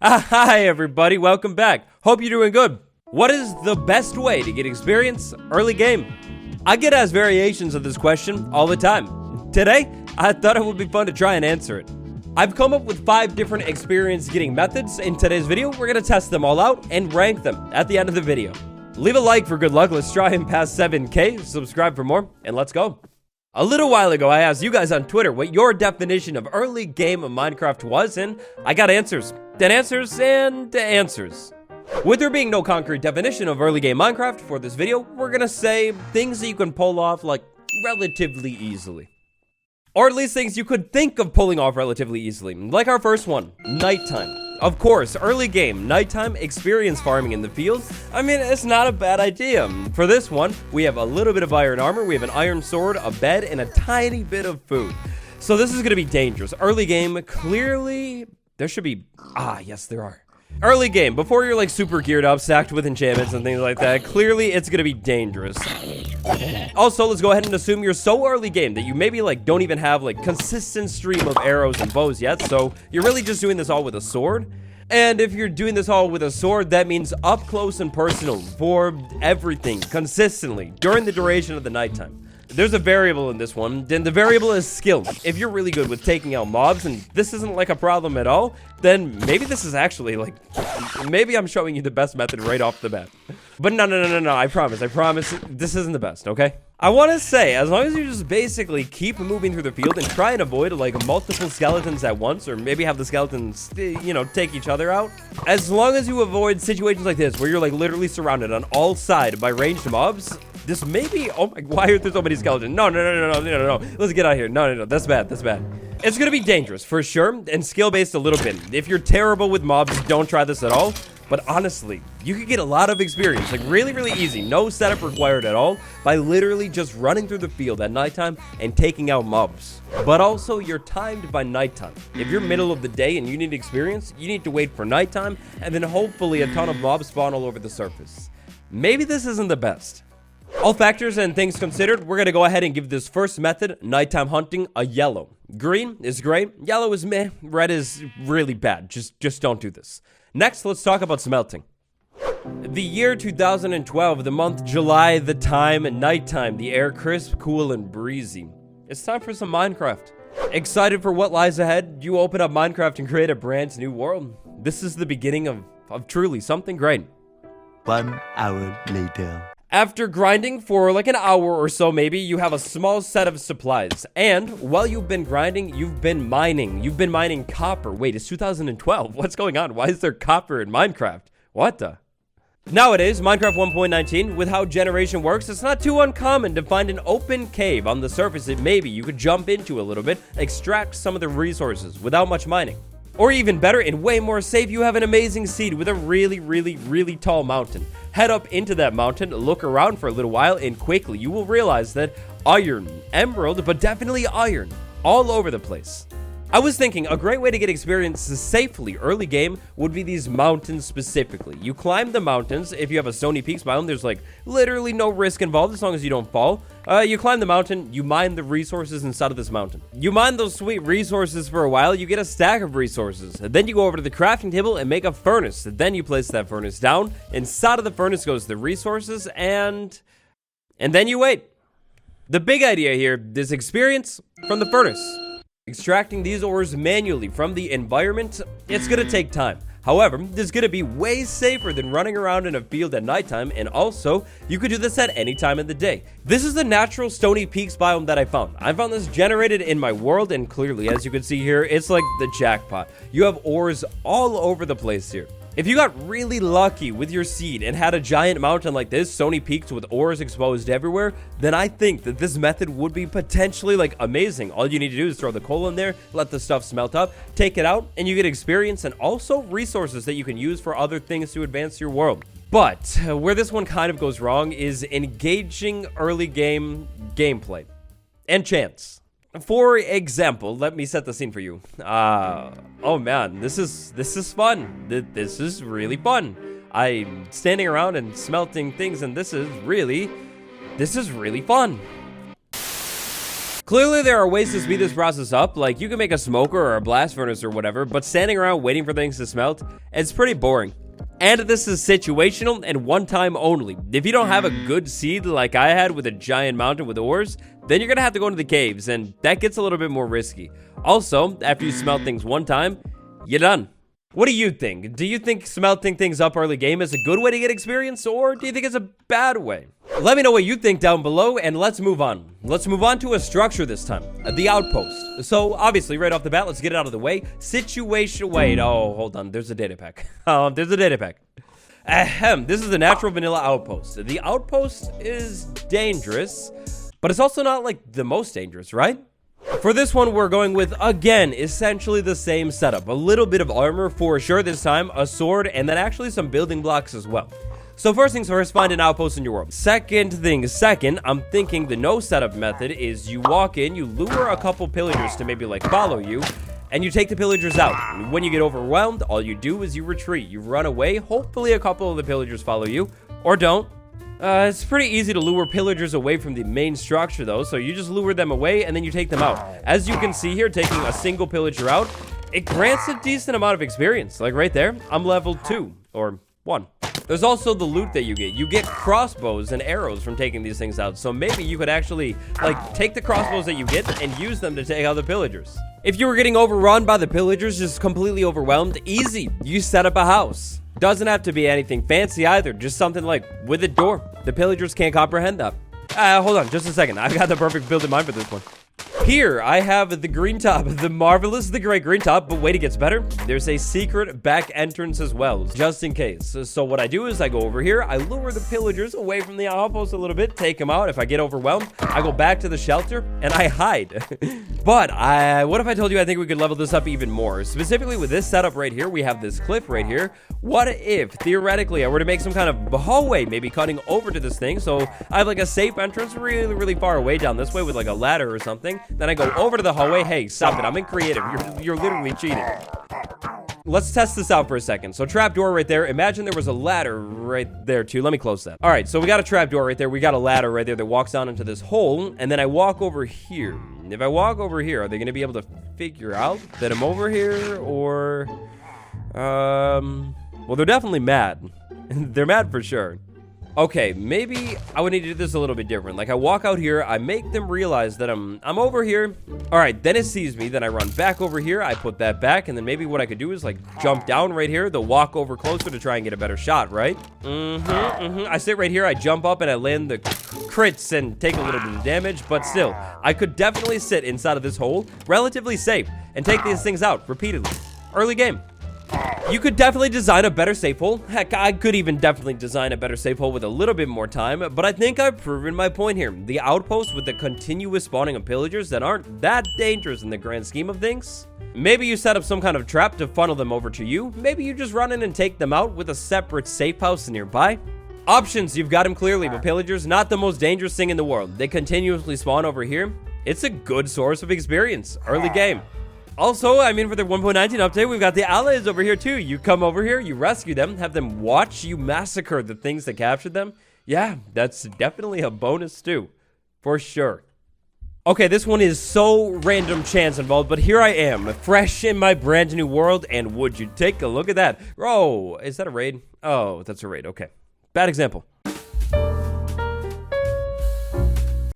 Hi everybody, welcome back. Hope you're doing good. What is the best way to get experience early game? I get asked variations of this question all the time. Today, I thought it would be fun to try and answer it. I've come up with 5 different experience getting methods. In today's video, we're gonna test them all out and rank them at the end of the video. Leave a like for good luck. Let's try and pass 7K. Subscribe for more, and let's go. A little while ago, I asked you guys on Twitter what your definition of early game of Minecraft was, and I got answers. Then answers and answers. With there being no concrete definition of early game Minecraft for this video, we're gonna say things that you can pull off like relatively easily. Or at least things you could think of pulling off relatively easily. Like our first one, nighttime. Of course, early game, nighttime, experience farming in the field. I mean, it's not a bad idea. For this one, we have a little bit of iron armor, we have an iron sword, a bed, and a tiny bit of food. So this is gonna be dangerous. Early game, clearly, there should be, yes, there are. Early game, before you're like super geared up, stacked with enchantments and things like that, clearly it's gonna be dangerous. Also, let's go ahead and assume you're so early game that you maybe like don't even have like consistent stream of arrows and bows yet, so you're really just doing this all with a sword. And if you're doing this all with a sword, that means up close and personal for everything, consistently, during the duration of the nighttime. There's a variable in this one, and the variable is skill. If you're really good with taking out mobs, and this isn't like a problem at all, then maybe this is actually like, maybe I'm showing you the best method right off the bat. But no, I promise, this isn't the best, okay? I want to say, as long as you just basically keep moving through the field and try and avoid like multiple skeletons at once, or maybe have the skeletons, you know, take each other out. As long as you avoid situations like this, where you're like literally surrounded on all sides by ranged mobs, this may be, oh my, why are there so many skeletons? No, let's get out of here. No, that's bad. It's gonna be dangerous, for sure, and skill-based a little bit. If you're terrible with mobs, don't try this at all. But honestly, you could get a lot of experience, like really easy, no setup required at all, by literally just running through the field at nighttime and taking out mobs. But also, you're timed by nighttime. If you're middle of the day and you need experience, you need to wait for nighttime, and then hopefully a ton of mobs spawn all over the surface. Maybe this isn't the best. All factors and things considered, we're gonna go ahead and give this first method, nighttime hunting, a yellow. Green is great, yellow is meh, red is really bad. Just don't do this. Next, let's talk about smelting. The year 2012, the month July, the time, nighttime, the air crisp, cool, and breezy. It's time for some Minecraft. Excited for what lies ahead? You open up Minecraft and create a brand new world. This is the beginning of truly something great. 1 hour later. After grinding for like an hour or so maybe, you have a small set of supplies. And while you've been grinding, you've been mining. You've been mining copper. Wait, it's 2012. What's going on? Why is there copper in Minecraft? What the? Nowadays, Minecraft 1.19, with how generation works, it's not too uncommon to find an open cave on the surface that maybe you could jump into a little bit, extract some of the resources without much mining. Or even better, and way more safe, you have an amazing seed with a really tall mountain. Head up into that mountain, look around for a little while, and quickly you will realize that iron, emerald, but definitely iron, all over the place. I was thinking a great way to get experience safely early game would be these mountains specifically. You climb the mountains. If you have a Stony Peaks biome, there's like literally no risk involved as long as you don't fall. You climb the mountain, you mine the resources inside of this mountain. You mine those sweet resources for a while, you get a stack of resources. Then you go over to the crafting table and make a furnace. Then you place that furnace down. Inside of the furnace goes the resources and then you wait. The big idea here is experience from the furnace. Extracting these ores manually from the environment, it's gonna take time. However, this is gonna be way safer than running around in a field at nighttime, and also, you could do this at any time of the day. This is the natural Stony Peaks biome that I found. I found this generated in my world, and clearly, as you can see here, it's like the jackpot. You have ores all over the place here. If you got really lucky with your seed and had a giant mountain like this, Stony Peaks with ores exposed everywhere, then I think that this method would be potentially like amazing. All you need to do is throw the coal in there, let the stuff smelt up, take it out, and you get experience and also resources that you can use for other things to advance your world. But where this one kind of goes wrong is engaging early game gameplay and chance. For example, let me set the scene for you. Oh man, this is fun. This is really fun. I'm standing around and smelting things, and this is really fun. Clearly, there are ways to speed this process up, like you can make a smoker or a blast furnace or whatever, but standing around waiting for things to smelt, it's pretty boring. And this is situational and one time only. If you don't have a good seed like I had with a giant mountain with ores, then you're gonna have to go into the caves, and that gets a little bit more risky. Also, after you smelt things one time, you're done. What do you think? Do you think smelting things up early game is a good way to get experience, or do you think it's a bad way? Let me know what you think down below, and let's move on. Let's move on to a structure this time, the outpost. So, obviously, right off the bat, let's get it out of the way. Situation, wait, oh, hold on, there's a data pack. There's a data pack. Ahem, this is a natural vanilla outpost. The outpost is dangerous, but it's also not, like, the most dangerous, right? For this one, we're going with, again, essentially the same setup. A little bit of armor for sure this time, a sword, and then actually some building blocks as well. So first things first, find an outpost in your world. Second thing second, I'm thinking the no setup method is you walk in, you lure a couple pillagers to maybe like follow you, and you take the pillagers out. When you get overwhelmed, all you do is you retreat. You run away. Hopefully a couple of the pillagers follow you, or don't. It's pretty easy to lure pillagers away from the main structure though, so you just lure them away and then you take them out. As you can see here, taking a single pillager out, it grants a decent amount of experience. Like right there, I'm level 2, or 1. There's also the loot that you get. You get crossbows and arrows from taking these things out, so maybe you could actually, like, take the crossbows that you get and use them to take out the pillagers. If you were getting overrun by the pillagers, just completely overwhelmed, easy. You set up a house. Doesn't have to be anything fancy either, just something like with a door. The pillagers can't comprehend that. Hold on, just a second. I've got the perfect build in mind for this one. Here, I have the green top, the marvelous, the great green top, but wait, it gets better. There's a secret back entrance as well, just in case. So what I do is I go over here, I lure the pillagers away from the outpost a little bit, take them out. If I get overwhelmed, I go back to the shelter, and I hide. But what if I told you I think we could level this up even more? Specifically with this setup right here, we have this cliff right here. What if, theoretically, I were to make some kind of hallway, maybe cutting over to this thing, so I have like a safe entrance really, really far away down this way with like a ladder or something. Then I go over to the hallway. Hey, stop it. I'm in creative. You're literally cheating. Let's test this out for a second. So trapdoor right there. Imagine there was a ladder right there too. Let me close that. All right, so we got a trapdoor right there. We got a ladder right there that walks down into this hole. And then I walk over here. If I walk over here, are they going to be able to figure out that I'm over here? Or, well, they're definitely mad. They're mad for sure. Okay, maybe I would need to do this a little bit different. Like I walk out here, I make them realize that I'm over here. All right, then it sees me, then I run back over here, I put that back, and then maybe what I could do is like jump down right here, they'll walk over closer to try and get a better shot, right? I sit right here, I jump up and I land the crits and take a little bit of damage, but still, I could definitely sit inside of this hole, relatively safe, and take these things out repeatedly. Early game. You could definitely design a better safe hole. Heck, I could even definitely design a better safe hole with a little bit more time, but I think I've proven my point here. The outpost with the continuous spawning of pillagers that aren't that dangerous in the grand scheme of things. Maybe you set up some kind of trap to funnel them over to you. Maybe you just run in and take them out with a separate safe house nearby. Options, you've got them clearly, but pillagers, not the most dangerous thing in the world. They continuously spawn over here. It's a good source of experience. Early game. Also, I mean, for the 1.19 update, we've got the allies over here too. You come over here, you rescue them, have them watch you massacre the things that captured them. Yeah, that's definitely a bonus too, for sure. Okay, this one is so random chance involved, but here I am, fresh in my brand new world, and would you take a look at that? Oh, is that a raid? Oh, that's a raid, okay. Bad example.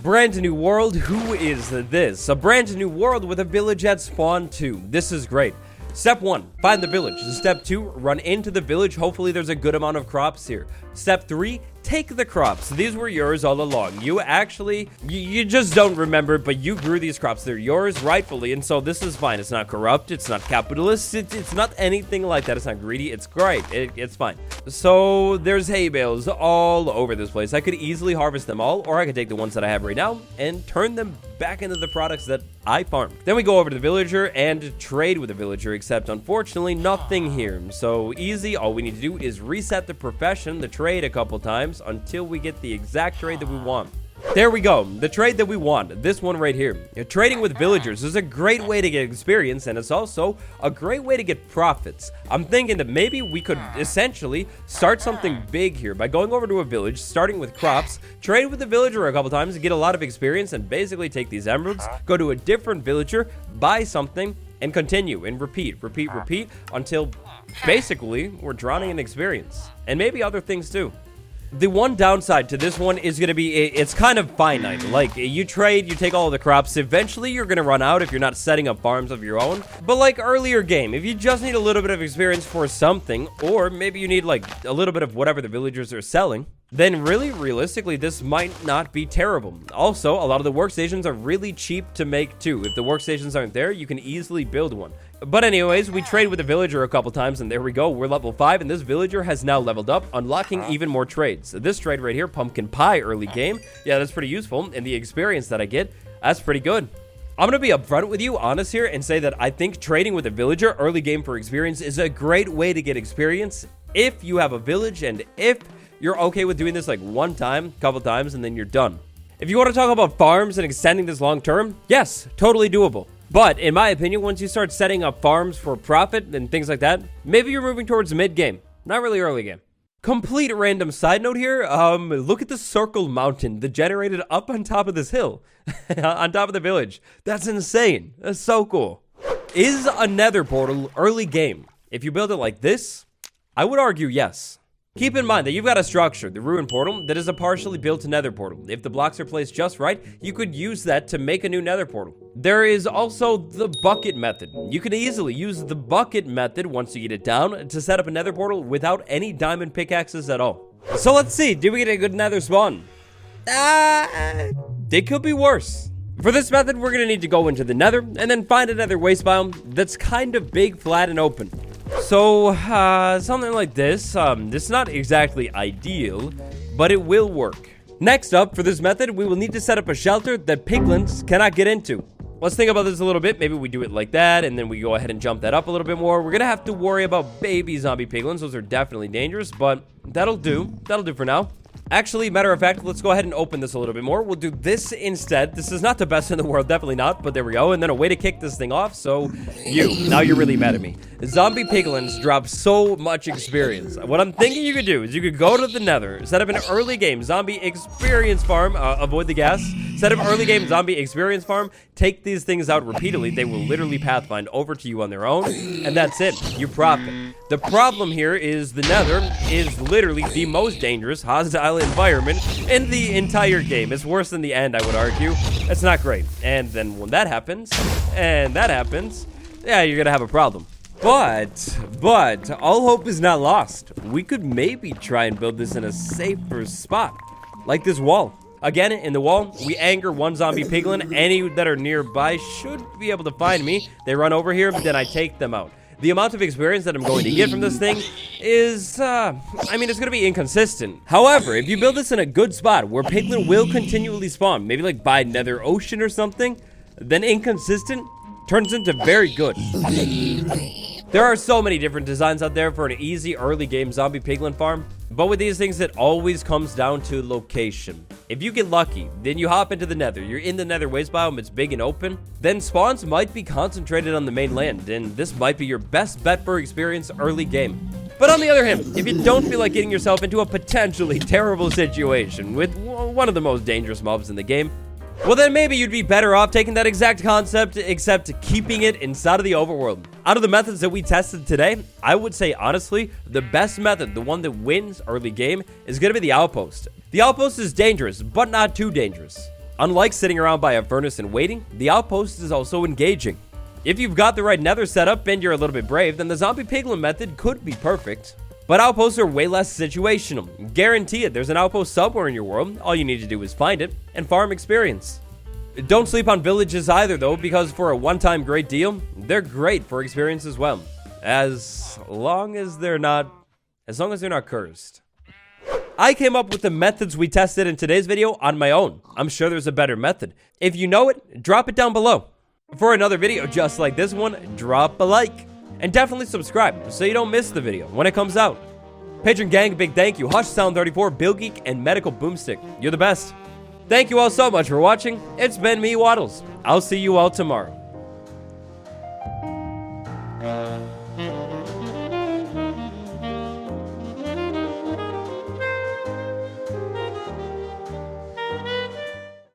Brand new world, who is this? A brand new world with a village at spawn 2. This is great. Step 1, find the village. Step 2, run into the village. Hopefully there's a good amount of crops here. Step 3, take the crops. These were yours all along. You actually, you just don't remember, but you grew these crops. They're yours rightfully, and so this is fine. It's not corrupt. It's not capitalist. It's not anything like that. It's not greedy. It's great. It's fine. So there's hay bales all over this place. I could easily harvest them all, or I could take the ones that I have right now and turn them back into the products that I farmed. Then we go over to the villager and trade with the villager, except unfortunately nothing here. So easy. All we need to do is reset the profession, the trade a couple times until we get the exact trade that we want. There we go, the trade that we want, this one right here. Trading with villagers is a great way to get experience, and it's also a great way to get profits. I'm thinking that maybe we could essentially start something big here by going over to a village, starting with crops, trade with the villager a couple times to get a lot of experience, and basically take these emeralds, go to a different villager, buy something, and continue, and repeat, until basically we're drowning in experience. And maybe other things too. The one downside to this one is going to be, it's kind of finite. Like, you trade, you take all of the crops, eventually you're going to run out if you're not setting up farms of your own. But like earlier game, if you just need a little bit of experience for something, or maybe you need like a little bit of whatever the villagers are selling, then really, realistically, this might not be terrible. Also, a lot of the workstations are really cheap to make too. If the workstations aren't there, you can easily build one. But anyways, we trade with a villager a couple times, and there we go. We're level 5, and this villager has now leveled up, unlocking even more trades. This trade right here, pumpkin pie early game, yeah, that's pretty useful, and the experience that I get, that's pretty good. I'm gonna be upfront with you, honest here, and say that I think trading with a villager early game for experience is a great way to get experience if you have a village, and if you're okay with doing this like one time, couple times, and then you're done. If you want to talk about farms and extending this long term, yes, totally doable. But in my opinion, once you start setting up farms for profit and things like that, maybe you're moving towards mid-game, not really early game. Complete random side note here, look at the circle mountain that generated up on top of this hill, on top of the village. That's insane. That's so cool. Is a nether portal early game? If you build it like this, I would argue yes. Keep in mind that you've got a structure, the ruin portal, that is a partially built nether portal. If the blocks are placed just right, you could use that to make a new nether portal. There is also the bucket method. You can easily use the bucket method once you get it down to set up a nether portal without any diamond pickaxes at all. So let's see, did we get a good nether spawn? It could be worse. For this method, we're gonna need to go into the nether and then find a nether waste biome that's kind of big, flat, and open. So, something like this, this is not exactly ideal, but it will work. Next up, for this method, we will need to set up a shelter that piglins cannot get into. Let's think about this a little bit. Maybe we do it like that, and then we go ahead and jump that up a little bit more. We're gonna have to worry about baby zombie piglins. Those are definitely dangerous, but that'll do. That'll do for now. Actually, matter of fact, let's go ahead and open this a little bit more. We'll do this instead. This is not the best in the world, definitely not, but there we go. And then a way to kick this thing off, so now you're really mad at me. Zombie piglins drop so much experience. What I'm thinking you could do is you could go to the nether, set up an early game zombie experience farm, avoid the gas, set up early game zombie experience farm, take these things out repeatedly. They will literally pathfind over to you on their own, and that's it. You profit. The problem here is the nether is literally the most dangerous, hostile environment in the entire game. It's worse than the end, I would argue. It's not great. And then when that happens, yeah, you're gonna have a problem. But all hope is not lost. We could maybe try and build this in a safer spot, like this wall. Again, in the wall, we anger one zombie piglin. Any that are nearby should be able to find me. They run over here, then I take them out. The amount of experience that I'm going to get from this thing is, I mean, it's going to be inconsistent. However, if you build this in a good spot where piglin will continually spawn, maybe like by Nether Ocean or something, then inconsistent turns into very good. There are so many different designs out there for an easy early game zombie piglin farm, but with these things, it always comes down to location. If you get lucky, then you hop into the nether, you're in the nether waste biome, it's big and open, then spawns might be concentrated on the main land, and this might be your best bet for experience early game. But on the other hand, if you don't feel like getting yourself into a potentially terrible situation with one of the most dangerous mobs in the game, well then maybe you'd be better off taking that exact concept, except keeping it inside of the overworld. Out of the methods that we tested today, I would say honestly, the best method, the one that wins early game, is going to be the outpost. The outpost is dangerous, but not too dangerous. Unlike sitting around by a furnace and waiting, the outpost is also engaging. If you've got the right nether setup and you're a little bit brave, then the zombie piglin method could be perfect. But outposts are way less situational. Guarantee it, there's an outpost somewhere in your world. All you need to do is find it and farm experience. Don't sleep on villages either though, because for a one-time great deal, they're great for experience as well. As long as they're not cursed. I came up with the methods we tested in today's video on my own. I'm sure there's a better method. If you know it, drop it down below. For another video just like this one, drop a like. And definitely subscribe so you don't miss the video when it comes out. Patron gang, big thank you. Hush Sound 34, Bill Geek, and Medical Boomstick. You're the best. Thank you all so much for watching. It's been me, Waddles. I'll see you all tomorrow.